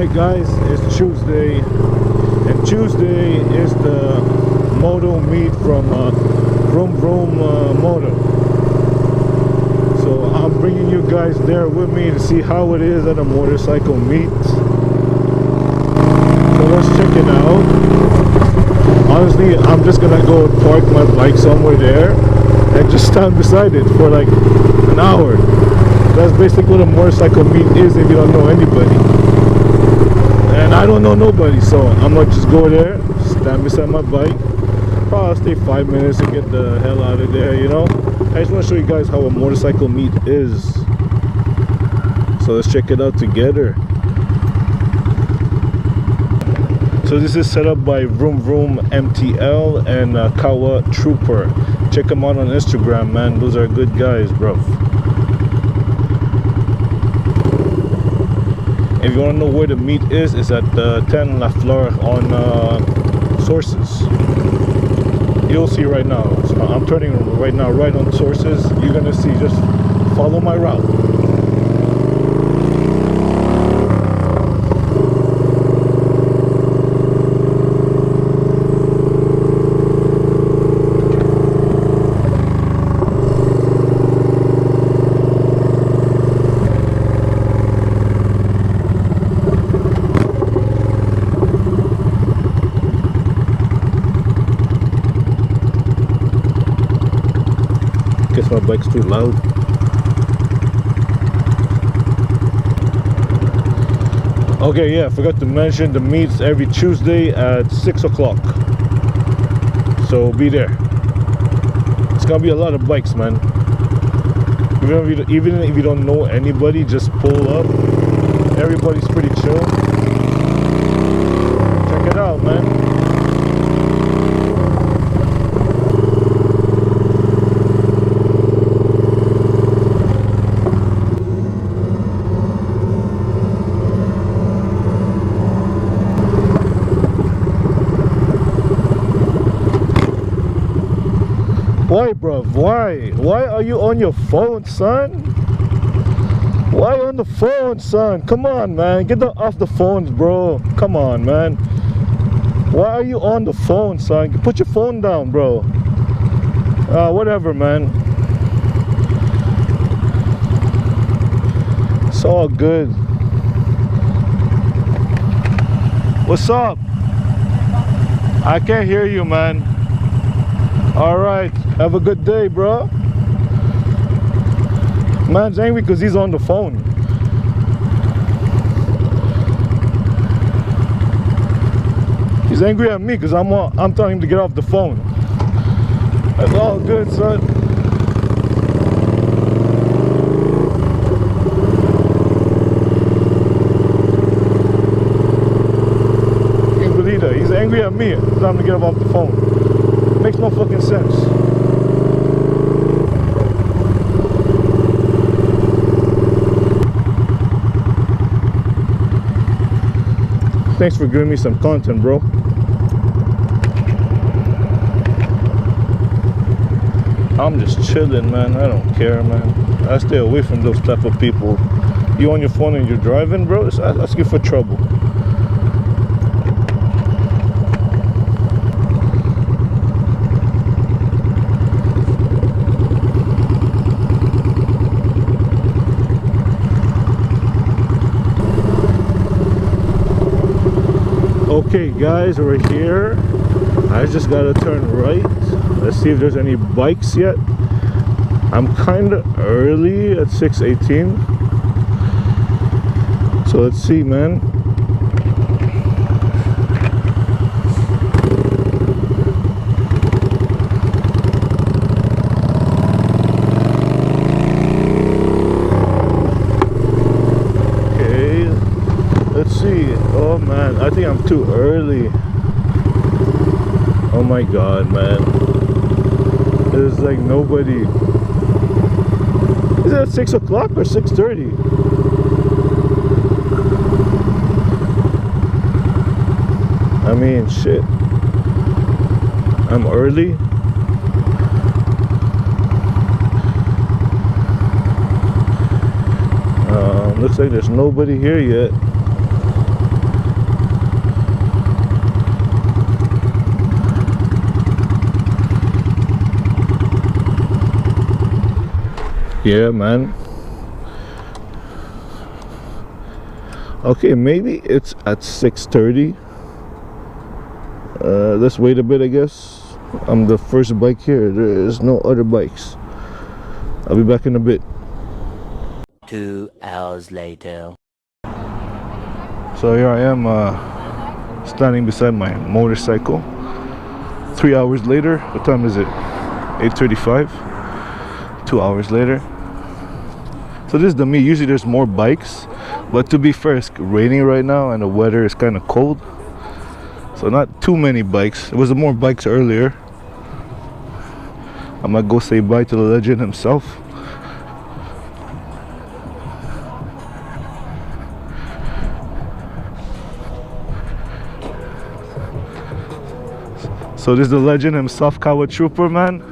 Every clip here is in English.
Alright guys, it's Tuesday, and Tuesday is the moto meet from Vroom Vroom Moto. So I'm bringing you guys there with me to see how it is at a motorcycle meet. So let's check it out. Honestly, I'm just gonna go park my bike somewhere there and just stand beside it for like an hour. That's basically what a motorcycle meet is if you don't know anybody. And I don't know nobody, so I'm gonna just go there, stand beside my bike. Probably stay 5 minutes to get the hell out of there, you know. I just want to show you guys how a motorcycle meet is. So let's check it out together. So this is set up by Vroom Vroom MTL and Kawa Trooper. Check them out on Instagram, man. Those are good guys, bro. If you want to know where the meet is, it's at 10 La Fleur on Sources. You'll see right now. So I'm turning right now, right on Sources. You're gonna see. Just follow my route. Guess my bike's too loud. Okay, yeah, I forgot to mention the meet's every Tuesday at 6 o'clock. So be there. It's gonna be a lot of bikes, man. Even if you don't know anybody, just pull up. Everybody's pretty chill. Check it out, man. Why, bruv? Why? Why are you on your phone, son? Why on the phone, son? Come on, man. Get off the phones, bro. Come on, man. Why are you on the phone, son? Put your phone down, bro. Whatever, man. It's all good. What's up? I can't hear you, man. Alright, have a good day, bro. Man's angry because he's on the phone. He's angry at me because I'm telling him to get off the phone. That's all good, son. Can't believe that. He's angry at me. It's time to get him off the phone. Makes no fucking sense. Thanks for giving me some content, bro. I'm just chilling, man. I don't care, man. I stay away from those type of people. You on your phone and you're driving, bro? It's asking for trouble. Okay guys, we're here. I just gotta turn right. Let's see if there's any bikes yet. I'm kinda early at 6:18. So let's see, man. Let's see. Oh man, I think I'm too early. Oh my god, man. There's like nobody. Is it at 6 o'clock or 6:30? I mean, shit. I'm early. Looks like there's nobody here yet. Yeah, man. Okay, maybe it's at 6:30. Let's wait a bit, I guess. I'm the first bike here. There is no other bikes. I'll be back in a bit. 2 hours later. So here I am, standing beside my motorcycle. 3 hours later. What time is it? 8:35. 2 hours later. So this is the me. Usually there's more bikes, but to be fair, it's raining right now and the weather is kind of cold. So not too many bikes. There was more bikes earlier. I'm gonna go say bye to the legend himself. So this is the legend himself, Kawa Trooper, man.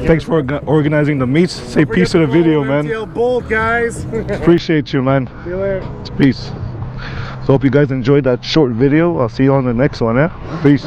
Thanks for organizing the meets. Say peace to the video, man. Bold, guys. Appreciate you, man. See you later. Peace. So hope you guys enjoyed that short video. I'll see you on the next one, yeah? Peace.